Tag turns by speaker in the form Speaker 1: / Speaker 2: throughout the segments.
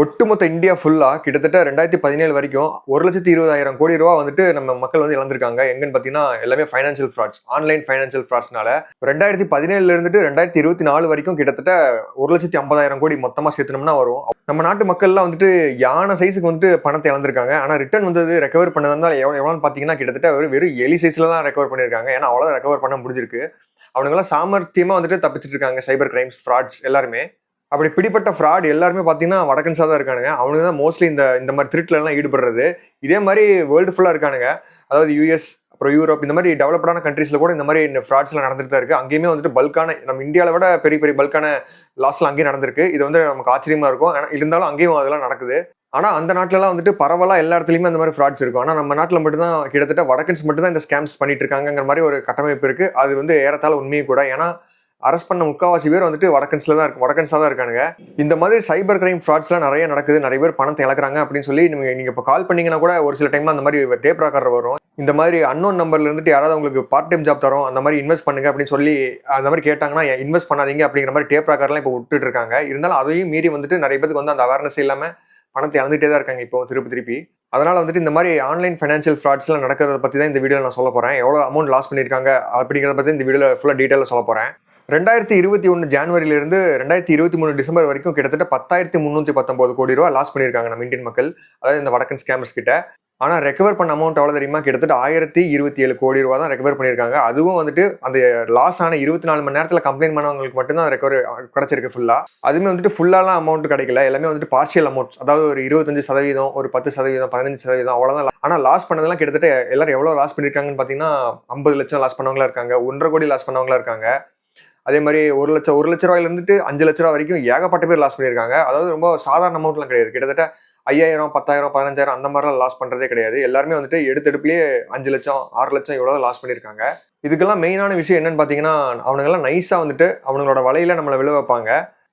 Speaker 1: ஒட்டுமொத்த இந்தியா ஃபுல்லா கிட்டத்தட்ட 2017 வரைக்கும் 1,20,000 கோடி ரூபா வந்துட்டு நம்ம மக்கள் வந்து இழந்திருக்காங்க. எங்கன்னு பார்த்தீங்கன்னா எல்லாமே ஃபைனான்சியல் ஃப்ராட்ஸ், ஆன்லைன் ஃபைனான்சியல் ஃப்ராட்ஸ்னால. 2017 இருந்துட்டு 2024 வரைக்கும் கிட்டத்தட்ட 1,50,000 கோடி மொத்தமா சேர்த்தனோம்னா வரும். நம்ம நாட்டு மக்கள்லாம் வந்துட்டு யானை சைஸுக்கு வந்துட்டு பணத்தை இழந்திருக்காங்க. ஆனா ரிட்டர்ன் வந்தது ரெக்கவர் பண்ணதுனால எவ்வளோன்னு பார்த்தீங்கன்னா கிட்டத்தட்ட வெறும் எலி சைஸ்ல தான் ரெக்கவர் பண்ணியிருக்காங்க. ஏன்னா அவ்வளோதான் ரெக்கவர் பண்ண முடிஞ்சிருக்கு. அவனுங்கெல்லாம் சாமர்த்தியமா வந்துட்டு தப்பிச்சிட்டு இருக்காங்க. சைபர் கிரைம்ஸ், ஃப்ராட்ஸ் எல்லாருமே. அப்படி பிடிப்பட்ட ஃப்ராட் எல்லாருமே பார்த்தீங்கன்னா வடக்கன்ஸாக தான் இருக்கானுங்க. அவனுங்க தான் மோஸ்ட்லி இந்த மாதிரி திருட்டுல எல்லாம் ஈடுபடுறது. இதே மாதிரி வேர்ல்டு ஃபுல்லாக இருக்கானுங்க. அதாவது யூஎஸ், அப்புறம் யூரோப், இந்த மாதிரி டெவலப்டான கண்ட்ரீஸ்ல கூட இந்த மாதிரி ஃப்ராட்ஸ்லாம் நடந்துட்டு தான் இருக்கு. அங்கேயுமே வந்துட்டு பல்கான, நம்ம இந்தியாவை விட பெரிய பெரிய பல்கான லாஸ்லாம் அங்கேயும் நடந்திருக்கு. இது வந்து நமக்கு ஆச்சரியமா இருக்கும். இருந்தாலும் அங்கேயும் அதெல்லாம் நடக்குது. ஆனா அந்த நாட்டிலலாம் வந்துட்டு பரவலா எல்லா இடத்துலயுமே அந்த மாதிரி ஃப்ராட்ஸ் இருக்கும். ஆனா நம்ம நாட்டில் மட்டும்தான் கிட்டத்தட்ட வடக்கன்ஸ் மட்டும் தான் இந்த ஸ்கேம்ஸ் பண்ணிட்டு இருக்காங்கிற மாதிரி ஒரு கட்டமைப்பு இருக்கு. அது வந்து ஏறத்தாழ உண்மையும் கூட. ஏன்னா அரெஸ்ட் பண்ண முக்காவாசி பேர் வந்துட்டு வடக்கன்ஸா தான் இருக்கானுங்க. இந்த மாதிரி சைபர் கிரைம் ஃப்ராட்ஸ்லாம் நிறைய நடக்குது. நிறைய பேர் பணத்தை இழக்கிறாங்க அப்படின்னு சொல்லி நீங்க இப்போ கால் பண்ணீங்கன்னா கூட ஒரு சில டைம்ல அந்த மாதிரி டேப் ரெக்கார்டர் வரும். இந்த மாதிரி அன்னோன் நம்பர்ல இருந்துட்டு யாராவது உங்களுக்கு பார்ட் டைம் ஜாப் தரோம், அந்த மாதிரி இன்வெஸ்ட் பண்ணுங்க அப்படின்னு சொல்லி அந்த மாதிரி கேட்டாங்கன்னா இன்வெஸ்ட் பண்ணாதீங்க அப்படிங்கிற மாதிரி டேப் ரெக்கார்ட்லாம் இப்போ விட்டுட்டு இருக்காங்க. இருந்தாலும் அதையும் மீறி வந்துட்டு நிறைய பேருக்கு வந்து அந்த அவேர்னஸ் இல்லாம பணத்தை இழந்துட்டே தான் இருக்காங்க இப்போ திருப்பி. அதனால வந்துட்டு இந்த மாதிரி ஆன்லைன் ஃபைனான்சியல் ஃப்ராட்ஸ்லாம் நடக்கிறத பத்தி தான் இந்த வீடியோவில் நான் சொல்ல போறேன். எவ்வளவு அமௌண்ட் லாஸ் பண்ணியிருக்காங்க அப்படிங்கிறத பத்தி இந்த வீடியோவில் ஃபுல்லாக டீட்டெயிலாக சொல்ல போறேன். 2021 ஜான்வரியிலிருந்து 2023 டிசம்பர் வரைக்கும் கிட்டத்தட்ட 10,319 கோடி ரூபா லாஸ் பண்ணியிருக்காங்க நம்ம இந்தியன் மக்கள், அதாவது இந்த வடக்கன் ஸ்கேமர்ஸ் கிட்ட. ஆனா ரெக்கவர் பண்ண அமௌண்ட் எவ்வளவு தெரியுமா? கிட்டத்தட்ட 1027 கோடி ரூபா தான் ரெக்கவர் பண்ணியிருக்காங்க. அதுவும் வந்துட்டு அந்த லாஸ் ஆன 24 மணி நேரத்தில் கம்ப்ளைண்ட் பண்ணவங்களுக்கு மட்டும்தான் ரெக்கவர் கிடைச்சிருக்கு ஃபுல்லா. அதுவுமே வந்துட்டு ஃபுல்லாலாம் அமௌண்ட் கிடைக்கல. எல்லாமே வந்துட்டு பார்ஷியல் அமௌண்ட், அதாவது ஒரு 25%, ஒரு 10%, 15% அவ்வளவுதான். ஆனா லாஸ் பண்ணதெல்லாம் கிட்டத்தட்ட எல்லாரும் எவ்வளவு லாஸ் பண்ணியிருக்காங்கன்னு பாத்தீங்கன்னா 50 லட்சம் லாஸ் பண்ணவங்களா இருக்காங்க, 1.5 கோடி லாஸ் பண்ணவங்களா இருக்காங்க. அதே மாதிரி 1 லட்ச ரூபாயில இருந்துட்டு 5 லட்ச ரூபா வரைக்கும் ஏகப்பட்ட பேர் லாஸ் பண்ணியிருக்காங்க. அதாவது ரொம்ப சாதாரண அமௌண்ட்லாம் கிடையாது. கிட்டத்தட்ட 5,000, 10,000, 15,000 அந்த மாதிரிலாம் லாஸ் பண்றதே கிடையாது. எல்லாருமே வந்துட்டு எடுத்தெடுப்புலயே 5 லட்சம், 6 லட்சம் இவ்வளவு லாஸ் பண்ணியிருக்காங்க. இதுக்கெல்லாம் மெயினான விஷயம் என்னன்னு பாத்தீங்கன்னா, அவனுங்கெல்லாம் நைஸா வந்துட்டு அவங்களோட வலையில நம்மளை விழ வைப்பாங்க.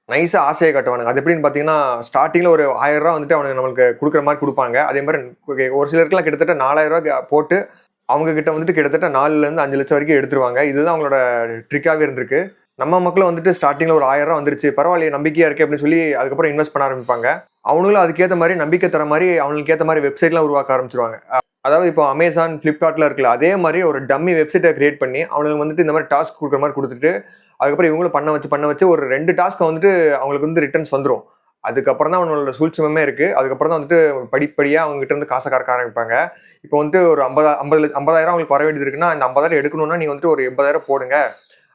Speaker 1: நைஸா ஆசையை காட்டுவானுங்க. அது எப்படின்னு பாத்தீங்கன்னா, ஸ்டார்டிங்ல ஒரு 1,000 ரூபா வந்துட்டு அவனுக்கு நம்மளுக்கு கொடுக்குற மாதிரி கொடுப்பாங்க. அதே மாதிரி ஒரு சிலருக்குலாம் கிட்டத்தட்ட 4,000 ரூபாய் போட்டு அவங்க கிட்ட வந்துட்டு கிட்டத்தட்ட 4ல இருந்து 5 லட்சம் வரைக்கும் எடுத்துருவாங்க. இதுதான் அவங்களோட ட்ரிக்காவே இருந்திருக்கு. நம்ம மக்களும் வந்துட்டு ஸ்டார்டிங்ல ஒரு 1,000 ரூபா வந்துருச்சு, பரவாயில்லையே நம்பிக்கையா இருக்கு அப்படின்னு சொல்லி அதுக்கப்புறம் இன்வெஸ்ட் பண்ண ஆரம்பிப்பாங்க. அவங்களும் அதுக்கேற்ற மாதிரி நம்பிக்கை தர மாதிரி அவங்களுக்கு ஏற்ற மாதிரி வெப்சைட்லாம் உருவாக்க ஆரம்பிச்சிருவாங்க. அதாவது இப்போ அமேசான், ஃபிளிப்கார்ட்ல இருக்குல்ல, அதே மாதிரி ஒரு டம்மி வெப்சைட்டை கிரியேட் பண்ணி அவங்களுக்கு வந்துட்டு இந்த மாதிரி டாஸ்க் கொடுக்குற மாதிரி கொடுத்துட்டு அதுக்கப்புறம் இவங்களும் பண்ண வச்சு ஒரு 2 டாஸ்க்கை வந்துட்டு அவங்களுக்கு வந்து ரிட்டர்ன்ஸ் வந்துடும். அதுக்கப்புறம் தான் அவங்களோட சூழ்ச்சிமே இருக்கு. அதுக்கப்புறம் தான் வந்துட்டு படிப்படியா அவங்க கிட்ட இருந்து காசை கறக்க ஆரம்பிப்பாங்க. இப்போ வந்துட்டு ஒரு 50,000 அவங்களுக்கு வர வேண்டியது இருக்குன்னா இந்த 50,000 எடுக்கணும்னா நீங்க வந்துட்டு ஒரு 80,000 போடுங்க,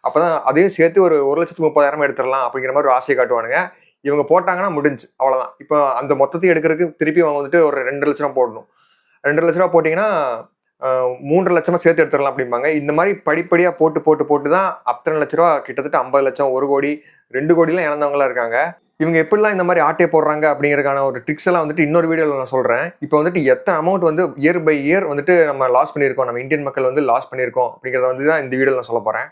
Speaker 1: அப்பதான் அதையும் சேர்த்து ஒரு 1,30,000 எடுத்துடலாம் அப்படிங்கிற மாதிரி ஒரு ஆசையை காட்டுவானுங்க. இவங்க போட்டாங்கன்னா முடிஞ்சு, அவ்வளவுதான். இப்போ அந்த மொத்தத்தையும் எடுக்கிறதுக்கு திருப்பி அவங்க வந்துட்டு ஒரு 2 லட்ச ரூபா போடணும். 2 லட்ச ரூபா போட்டீங்கன்னா 3 லட்சமா சேர்த்து எடுத்துடலாம் அப்படிம்பாங்க. இந்த மாதிரி படிப்படியா போட்டு தான் அத்தனை லட்ச ரூபா, கிட்டத்தட்ட 50 லட்சம், 1 கோடி, 2 கோடிலாம் இழந்தவங்களா இருக்காங்க. இவங்க எப்படிலாம் இந்த மாதிரி ஆட்டையை போடுறாங்க அப்படிங்கிறதுக்கான ஒரு ட்ரிக்ஸ் எல்லாம் வந்துட்டு இன்னொரு வீடியோவில் நான் சொல்றேன். இப்போ வந்துட்டு எத்தனை அமௌண்ட் வந்து இயர் பை இயர் வந்துட்டு நம்ம லாஸ் பண்ணியிருக்கோம், நம்ம இந்தியன் மக்கள் வந்து லாஸ் பண்ணியிருக்கோம் அப்படிங்கிறத வந்து தான் இந்த வீடியோவில் நான் சொல்ல போறேன்.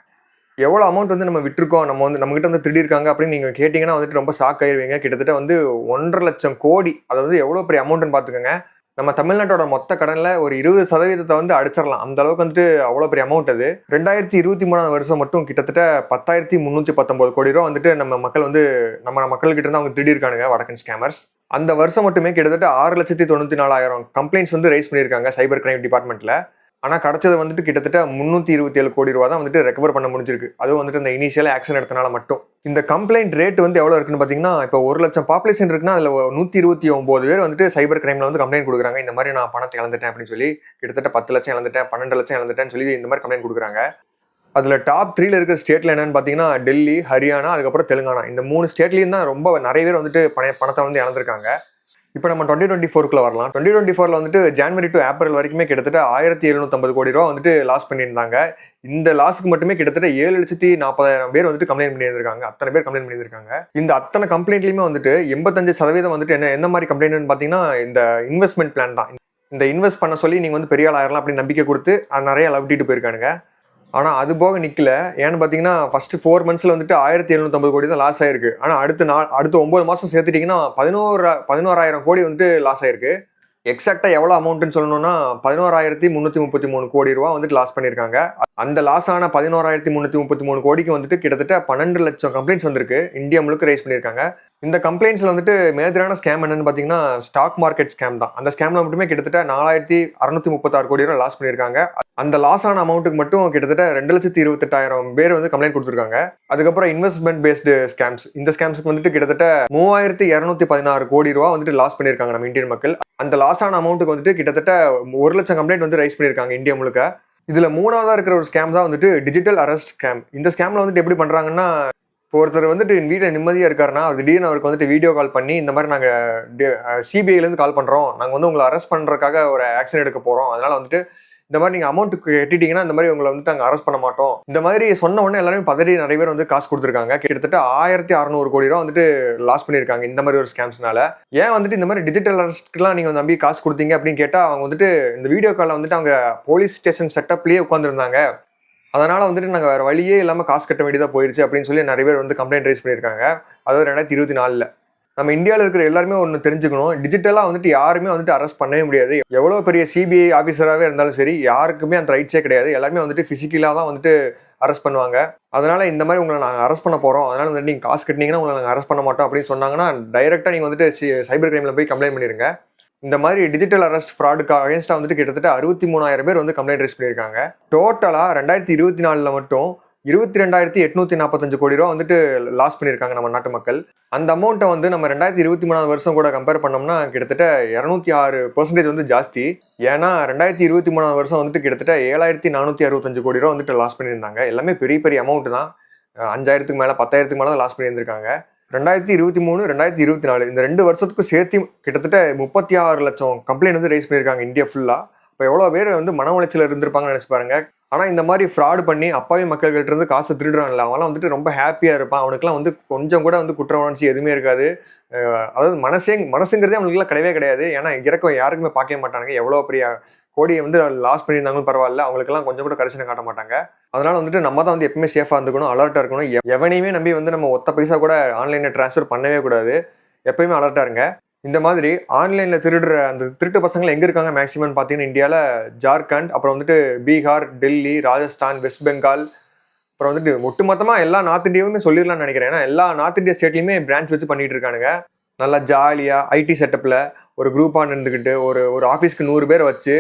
Speaker 1: எவ்வளவு அமௌண்ட் வந்து நம்ம விட்டுருக்கோம், நம்ம கிட்ட வந்து திருடி இருக்காங்க அப்படின்னு நீங்க கேட்டீங்கன்னா வந்துட்டு ரொம்ப ஷாக் ஆயிருவீங்க. கிட்டத்தட்ட வந்து 1.5 லட்சம் கோடி, அதாவது எவ்வளவு பெரிய அமௌண்ட்னு பாத்துக்கோங்க. நம்ம தமிழ்நாட்டோட மொத்த கடன்ல ஒரு 20% வந்து அடிச்சிடலாம். அந்த அளவுக்கு வந்துட்டு அவ்வளவு பெரிய அமௌண்ட் அது. 2023 வருஷம் மட்டும் கிட்டத்தட்ட 10,319 கோடி ரூபா வந்துட்டு நம்ம மக்கள் கிட்ட இருந்து அவங்க திருடி இருக்கானுங்க வடக்கன் ஸ்கேமர்ஸ். அந்த வருஷம் மட்டுமே கிட்டத்தட்ட 6,94,000 கம்ப்ளைண்ட்ஸ் வந்து ரைஸ் பண்ணியிருக்காங்க சைபர் கிரைம் டிபார்ட்மெண்ட்ல. ஆனா கிடைச்சது வந்துட்டு கிட்டத்தட்ட 327 கோடி ரூபா தான் வந்துட்டு ரெக்கவர் பண்ண முடிஞ்சிருக்கு. அதுவும் வந்துட்டு இந்த இனிஷியல் ஆக்ஷன் எடுத்தனால மட்டும். இந்த கம்ப்ளைண்ட் ரேட் வந்து எவ்வளவு இருக்குன்னு பாத்தீங்கன்னா, இப்போ 1 லட்சம் பாப்புலேஷன் இருக்குன்னா அதுல 129 பேர் வந்துட்டு சைபர் கிரைம்ல வந்து கம்ப்ளைண்ட் கொடுக்குறாங்க. இந்த மாதிரி நான் பணத்தை இழந்துட்டேன் அப்படின்னு சொல்லி, கிட்டத்தட்ட 10 லட்சம் இழந்துட்டேன், 12 லட்சம் இழந்துட்டேன்னு சொல்லி இந்த மாதிரி கம்ப்ளைண்ட் கொடுக்குறாங்க. அதுல டாப் 3ல இருக்கிற ஸ்டேட்ல என்னன்னு பாத்தீங்கன்னா டெல்லி, ஹரியானா, அதுக்கப்புறம் தெலுங்கானா. இந்த 3 ஸ்டேட்லயும் தான் ரொம்ப நிறைய பேர் வந்துட்டு பணத்தை வந்து இழந்திருக்காங்க. இப்போ நம்ம 2024க்குள்ள வரலாம். 2024ல வந்துட்டு ஜனவரி டு ஏப்ரல் வரைக்குமே கிட்டத்தட்ட 1,750 கோடி ரூபா வந்துட்டு லாஸ் பண்ணியிருந்தாங்க. இந்த லாஸ்க்கு மட்டுமே கிட்டத்தட்ட 7,40,000 பேர் வந்துட்டு கம்ப்ளைண்ட் பண்ணியிருக்காங்க. அத்தனை பேர் கம்ப்ளைண்ட் பண்ணியிருக்காங்க. இந்த அத்தனை கம்ப்ளைண்ட்லயுமே வந்துட்டு 85% வந்துட்டு என்ன மாதிரி கம்ப்ளைண்ட்னு பாத்தீங்கன்னா இந்த இன்வெஸ்ட்மெண்ட் பிளான் தான். இந்த இன்வெஸ்ட் பண்ண சொல்லி நீங்க வந்து பெரிய ஆள் ஆயிரலாம் அப்படின்னு நம்பிக்கை கொடுத்து நிறைய லவ்ட்டிட்டு போயிருக்கானுங்க. ஆனா அது போக நிக்கல. ஏன்னு பாத்தீங்கன்னா ஃபர்ஸ்ட் 4 மந்த்ஸ்ல வந்துட்டு 1,750 கோடி தான் லாஸ் ஆயிருக்கு. ஆனா அடுத்த 9 மாசம் சேர்த்துட்டீங்கன்னா 11,000 கோடி வந்துட்டு லாஸ் ஆயிருக்கு. எக்ஸாக்டா எவ்வளவு அமௌண்ட்னு சொல்லணும்னா 11,333 கோடி ரூபா வந்துட்டு லாஸ் பண்ணிருக்காங்க. அந்த லாஸ் ஆன 11,333 கோடிக்கு வந்துட்டு கிட்டத்தட்ட 12 லட்சம் கம்ப்ளைண்ட்ஸ் வந்திருக்கு. இந்தியா முழுக்க ரைஸ் பண்ணிருக்காங்க. இந்த கம்ப்ளைண்ட்ஸ்ல வந்துட்டு மேஜரான ஸ்கேம் என்னன்னு பார்த்தீங்கன்னா, ஸ்டாக் மார்க்கெட் ஸ்கேம் தான். அந்த ஸ்கேம்ல மட்டுமே கிட்டத்தட்ட 4,636 கோடி ரூபாய் லாஸ் பண்ணியிருக்காங்க. அந்த லாஸ் ஆன அமௌண்ட்டுக்கு மட்டும் கிட்டத்தட்ட 2,28,000 பேர் வந்து கம்ப்ளைண்ட் குடுத்துருக்காங்க. அதுக்கப்புறம் இன்வெஸ்ட்மென்ட் பேஸ்டு ஸ்கேம்ஸ். இந்த ஸ்கேம்ஸ்க்கு வந்துட்டு கிட்டத்தட்ட 3,216 கோடி ரூபாய் வந்துட்டு லாஸ் பண்ணியிருக்காங்க நம்ம இந்தியன் மக்கள். அந்த லாஸ் ஆன அமௌண்ட்டுக்கு வந்துட்டு கிட்டத்தட்ட 1,00,000 கம்ப்ளைண்ட் வந்து ரைஸ் பண்ணியிருக்காங்க இந்தியா முழுக்க. இதுல 3வதா இருக்கிற ஒரு ஸ்கேம் தான் வந்துட்டு டிஜிட்டல் அரெஸ்ட் ஸ்கேம். இந்த ஸ்கேம்ல வந்துட்டு எப்படி பண்றாங்கன்னா, இப்போ ஒருத்தர் வந்துட்டு வீட்ல நிம்மதியா இருக்காருன்னா, திடீர்னு அவருக்கு வந்துட்டு வீடியோ கால் பண்ணி, இந்த மாரி நாங்க சிபிஐலேருந்து கால் பண்றோம். நாங்க வந்து உங்கள அரெஸ்ட் பண்றதுக்காக ஒரு ஆக்ஷன் எடுக்க போறோம். அதனால வந்துட்டு இந்த மாரி நீங்க அமௌண்ட் கட்டிட்டீங்கன்னா, இந்த மாரி உங்கள வந்துட்டு நாங்க அரெஸ்ட் பண்ண மாட்டோம். இந்த மாதிரி சொன்ன உடனே எல்லாருமே பதறி நிறைய பேர் வந்து காசு குடுத்துருக்காங்க. கிட்டத்தட்ட 1,600 கோடி ரூபா வந்துட்டு லாஸ் பண்ணியிருக்காங்க இந்த மாரி ஒரு ஸ்கேம்ஸ்னால. ஏன் வந்துட்டு இந்த மாரி டிஜிட்டல் அரெஸ்ட்க்குலாம் நீங்க நம்பி காசு குடுத்தீங்க அப்படின்னு கேட்டா, அவங்க வந்துட்டு இந்த வீடியோ கால்ல வந்துட்டு அவங்க போலீஸ் ஸ்டேஷன் செட்டப்லயே உட்கார்ந்திருந்தாங்க. அதனால வந்துட்டு நாங்க வேற வழியே இல்லாம காசு கட்ட வேண்டியதா போயிருச்சு அப்படின்னு சொல்லி நிறைய பேர் வந்து கம்ப்ளைண்ட் ரைஸ் பண்ணியிருக்காங்க. அதாவது 2024ல. நம்ம இந்தியால இருக்கிற எல்லாருமே ஒண்ணு தெரிஞ்சுக்கணும். டிஜிட்டலா வந்துட்டு யாருமே வந்துட்டு அரெஸ்ட் பண்ணவே முடியாது. எவ்வளவு பெரிய சிபிஐ ஆபீசராவே இருந்தாலும் சரி, யாருக்குமே அந்த ரைட்ஸே கிடையாது. எல்லாருமே வந்துட்டு பிசிக்கலா தான் வந்துட்டு அரெஸ்ட் பண்ணுவாங்க. அதனால இந்த மாதிரி உங்களை நாங்க அரெஸ்ட் பண்ண போறோம். அதனால வந்துட்டு நீங்க காசு கட்டினீங்கன்னா உங்களை நாங்க அரெஸ்ட் பண்ண மாட்டோம் அப்படின்னு சொன்னாங்கன்னா, டைரக்டா நீங்க வந்துட்டு சைபர் கிரைம்ல போய் கம்ப்ளைண்ட் பண்ணிருங்க. இந்த மாதிரி டிஜிட்டல் அரெஸ்ட் ஃப்ராடுக்கு அகேன்ஸ்டா வந்துட்டு கிட்டத்தட்ட 63,000 பேர் வந்து கம்ப்ளைண்ட் ரைஸ் பண்ணியிருக்காங்க. டோட்டலா 2024ல மட்டும் 22,845 கோடி ரூபா வந்துட்டு லாஸ் பண்ணியிருக்காங்க நம்ம நாட்டு மக்கள். அந்த அமௌண்ட்டை வந்து நம்ம 2023 வருஷம் கூட கம்பேர் பண்ணோம்னா கிட்டத்தட்ட 206% வந்து ஜாஸ்தி. ஏன்னா 2023 வருஷம் வந்துட்டு கிட்டத்தட்ட 7,465 கோடி ரூபா வந்துட்டு லாஸ் பண்ணியிருந்தாங்க. எல்லாமே பெரிய பெரிய அமௌண்ட் தான். 5,000க்கு மேல 10,000க்கு மேல தான் லாஸ் பண்ணியிருந்திருக்காங்க. 2023, 2024 இந்த 2 வருஷத்துக்கும் சேர்த்து கிட்டத்தட்ட 36 லட்சம் கம்ப்ளைண்ட் வந்து ரைஸ் பண்ணியிருக்காங்க இந்தியா ஃபுல்லா. இப்போ எவ்வளோ பேர் வந்து மன உளைச்சல் இருந்திருப்பாங்கன்னு நினைச்சு பாருங்க. ஆனா இந்த மாதிரி ஃப்ராட் பண்ணி அப்பாவி மக்கள்கிட்ட இருந்து காசு திருடுறான்ல, அவன்லாம் வந்துட்டு ரொம்ப ஹாப்பியா இருப்பான். அவனுக்குலாம் வந்து கொஞ்சம் கூட வந்து குற்ற உணர்ச்சி எதுவுமே இருக்காது. அதாவது மனசுங்கிறதே அவனுக்குலாம் கிடையவே கிடையாது. ஏன்னா இறக்கம் யாருக்குமே பார்க்கவே மாட்டானுங்க. எவ்வளோ பெரிய கோடியை வந்து லாஸ் பண்ணியிருந்தாங்களும் பரவாயில்ல, அவங்களுக்கெல்லாம் கொஞ்சம் கூட கரிசனை காட்ட மாட்டாங்க. அதனால வந்துட்டு நம்ம தான் வந்து எப்பவுமே சேஃபா இருந்துக்கணும், அலர்ட்டா இருக்கணும். எவனையுமே நம்பி வந்து நம்ம ஒத்த பைசா கூட ஆன்லைன்ல டிரான்ஸ்ஃபர் பண்ணவே கூடாது. எப்பயுமே அலர்ட்டா இருங்க. இந்த மாதிரி ஆன்லைன்ல திருடுற அந்த திருட்டு பசங்க எங்க இருக்காங்க மேக்ஸிமம் பாத்தீங்கன்னா இந்தியால ஜார்க்கண்ட், அப்புறம் வந்துட்டு பீகார், டெல்லி, ராஜஸ்தான், வெஸ்ட் பெங்கால், அப்புறம் வந்துட்டு ஒட்டுமொத்தமா எல்லா நார்த் இந்தியாவுமே சொல்லிடலாம்னு நினைக்கிறேன். ஏன்னா எல்லா நார்த் இந்தியா ஸ்டேட்லயுமே பிரான்ச் வச்சு பண்ணிட்டு இருக்கானுங்க. நல்லா ஜாலியா ஐடி செட்டப்ல ஒரு குரூப்பா நின்றுக்கிட்டு ஒரு ஒரு ஆஃபீஸ்க்கு 100 பேர் வச்சு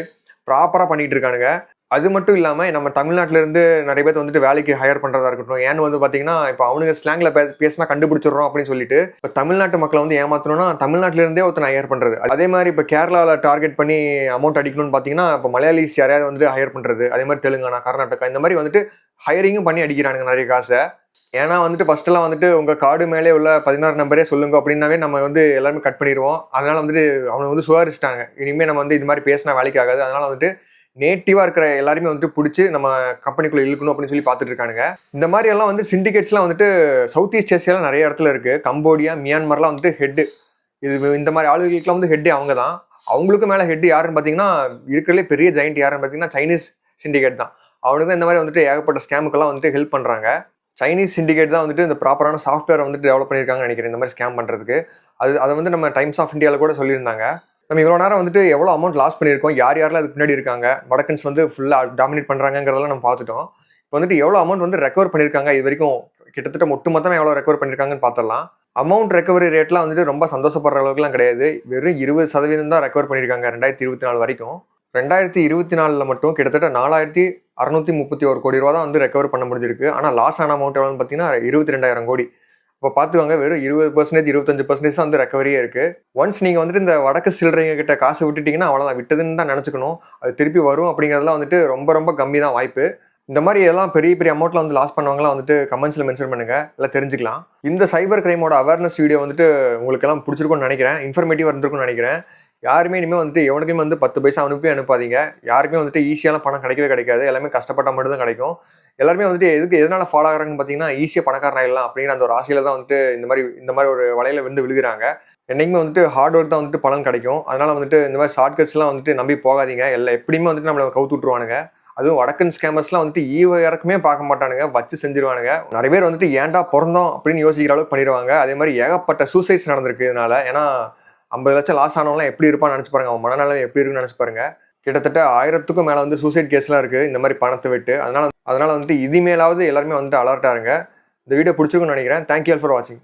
Speaker 1: ப்ராப்பரா பண்ணிட்டு இருக்கானுங்க. அது மட்டும் இல்லாம நம்ம தமிழ்நாட்டுல இருந்து நிறைய பேர் வந்துட்டு வேலைக்கு ஹையர் பண்றதா இருக்கட்டும். ஏன்னு வந்து பாத்தீங்கன்னா இப்ப அவனுங்க ஸ்லாங்ல பேசினா கண்டுபிடிச்சிடுறோம் அப்படின்னு சொல்லிட்டு இப்ப தமிழ்நாட்டு மக்களை வந்து ஏமாத்தணும்னா தமிழ்நாட்டுல இருந்தே ஒருத்தனை ஹையர் பண்றது. அதே மாதிரி இப்ப கேரளால டார்கெட் பண்ணி அமௌண்ட் அடிக்கணும்னு பாத்தீங்கன்னா இப்ப மலையாளிஸ் யாரையாவது வந்துட்டு ஹையர் பண்றது. அதே மாதிரி தெலுங்கானா, கர்நாடகா இந்த மாதிரி வந்துட்டு ஹையரிங்கும் பண்ணி அடிக்கிறானுங்க நிறைய காசை. ஏன்னா வந்துட்டு ஃபர்ஸ்ட் எல்லாம் வந்துட்டு உங்க கார்டு மேலே உள்ள 16 நம்பரே சொல்லுங்க அப்படின்னாவே நம்ம வந்து எல்லாருமே கட் பண்ணிடுவோம். அதனால வந்துட்டு அவங்க வந்து சுதாரிச்சிட்டாங்க. இனிமே நம்ம வந்து இது மாதிரி பேசினா வேலைக்கு ஆகாது. அதனால வந்துட்டு நேட்டிவா இருக்கிற எல்லாருமே வந்துட்டு பிடிச்சி நம்ம கம்பெனிக்குள்ள இழுக்கணும் அப்படின்னு சொல்லி பார்த்துட்டு இருக்கானுங்க. இந்த மாதிரி எல்லாம் வந்து சிண்டிகேட்ஸ்லாம் வந்துட்டு சவுத் ஈஸ்ட் ஏசியால நிறைய இடத்துல இருக்கு. கம்போடியா, மியான்மர்லாம் வந்துட்டு ஹெட். இது இந்த மாதிரி ஆளுகளுக்குலாம் வந்து ஹெட்டே அவங்க தான். அவங்களுக்கு மேல ஹெட் யாருன்னு பாத்தீங்கன்னா இருக்கிறதுலே பெரிய ஜெயிண்ட் யாருன்னு பாத்தீங்கன்னா சைனீஸ் சிண்டிகேட் தான். அவனுக்கு தான் இந்த மாதிரி வந்துட்டு ஏகப்பட்ட ஸ்கேமுக்கெல்லாம் வந்துட்டு ஹெல்ப் பண்றாங்க. சைனீஸ் சிண்டிகேட் தான் வந்துட்டு இந்த ப்ராப்பரான சாஃப்ட்வேர் வந்துட்டு டெவலப் பண்ணியிருக்காங்கன்னு நினைக்கிறேன் இந்த மாதிரி ஸ்கேம் பண்றதுக்கு. அதை வந்து நம்ம டைம்ஸ் ஆஃப் இந்தியாவில் கூட சொல்லியிருந்தாங்க. நம்ம இவ்வளோ நேரம் வந்துட்டு எவ்வளோ அமௌண்ட் லாஸ் பண்ணியிருக்கோம், யார் யாரெல்லாம் அதுக்கு முன்னாடி இருக்காங்க, வடக்கன்ஸ் வந்து ஃபுல்லாக டாமினேட் பண்ணுறாங்கிறதெல்லாம் நம்ம பார்த்துட்டோம். இப்போ வந்துட்டு எவ்வளோ அமௌண்ட் வந்து ரெக்கவர் பண்ணியிருக்காங்க இது வரைக்கும், கிட்டத்தட்ட மொத்தமாக எவ்வளோ ரெக்கவர் பண்ணியிருக்காங்கன்னு பார்த்துடலாம். அமௌண்ட் ரெக்கவரி ரேட்லாம் வந்துட்டு ரொம்ப சந்தோஷப்படுற அளவுக்குலாம் கிடையாது. வெறும் 20% தான் ரெக்கவர் பண்ணியிருக்காங்க 2024 வரைக்கும். 2024ல் மட்டும் கிட்டத்தட்ட 4,631 கோடி ரூபா தான் வந்து ரெக்கவர் பண்ண முடிஞ்சிருக்கு. ஆனால் லாஸ் ஆன அமௌண்ட் எவ்வளோன்னு பார்த்தீங்கன்னா 22,000 கோடி. இப்போ பார்த்துக்கோங்க, வெறும் 20%, 25% தான் வந்து ரெக்கவரியே இருக்கு. ஒன்ஸ் நீங்க வந்துட்டு இந்த வடக்கு சில்லறைங்க கிட்ட காசு விட்டுட்டீங்கன்னா அவ்வளோதான், விட்டதுன்னு தான் நினச்சிக்கணும். அது திருப்பி வரும் அப்படிங்கிறதுலாம் வந்துட்டு ரொம்ப ரொம்ப கம்மி தான் வாய்ப்பு. இந்த மாதிரி எல்லாம் பெரிய பெரிய அமௌண்ட்ல வந்து லாஸ் பண்ணவங்களாம் வந்துட்டு கமெண்ட்ஸ்ல மென்ஷன் பண்ணுங்க, எல்லாம் தெரிஞ்சுக்கலாம். இந்த சைபர் கிரைமோட அவேர்னஸ் வீடியோ வந்துட்டு உங்களுக்கு எல்லாம் பிடிச்சிருக்கும்னு நினைக்கிறேன், இன்ஃபர்மேட்டிவா இருந்திருக்கும்னு நினைக்கிறேன். யாருமே இனிமேல் வந்துட்டு எவனுக்குமே வந்து 10 பைசா அனுப்பாதீங்க. யாருக்குமே வந்துட்டு ஈஸியான பணம் கிடைக்கவே கிடைக்காது. எல்லாமே கஷ்டப்பட்ட மட்டும் தான் கிடைக்கும். எல்லாருமே வந்துட்டு எதனால ஃபாலோ ஆகிறாங்கன்னு பார்த்தீங்கன்னா, ஈஸியாக பணக்காரன் ஆயிடலாம் அப்படிங்கிற அந்த ஒரு ஆசையில தான் வந்துட்டு இந்த மாதிரி ஒரு வலையில வந்து விழுகிறாங்க. என்னைக்குமே வந்துட்டு ஹார்ட் ஒர்க் தான் வந்துட்டு பலன் கிடைக்கும். அதனால வந்துட்டு இந்த மாதிரி ஷார்ட்கட்ஸ்லாம் வந்துட்டு நம்பி போகாதீங்க. எப்படியுமே வந்துட்டு நம்மளை கவுத்து விட்டுருவானுங்க. அதுவும் வடக்கன் ஸ்கேமர்ஸ்லாம் வந்துட்டு இறக்குமே பார்க்க மாட்டானுங்க, வச்சு செஞ்சிருவானுங்க. நிறைய பேர் வந்துட்டு ஏன்டா பிறந்தோம் அப்படின்னு யோசிக்கிற அளவுக்கு பண்ணிடுவாங்க. அதே மாதிரி ஏகப்பட்ட சூசைட்ஸ் நடந்திருக்கு இதனால. ஏன்னா 50 லட்சம் லாஸ் ஆனவங்களாம் எப்படி இருப்பான்னு நினைச்சு பாருங்க, அவன் மனநிலை எப்படி இருக்குன்னு நினைச்சு பாருங்க. கிட்டத்தட்ட 1000க்கும் மேல வந்து சூசைட் கேஸ்லாம் இருக்கு இந்த மாதிரி பணத்தை விட்டு. அதனால வந்துட்டு இனிமேலாவது எல்லாருமே வந்துட்டு அலர்ட்டா இருங்க. இந்த வீடியோ பிடிச்சிருக்குன்னு நினைக்கிறேன். தேங்க்யூ ஆல் ஃபார் வாட்சிங்.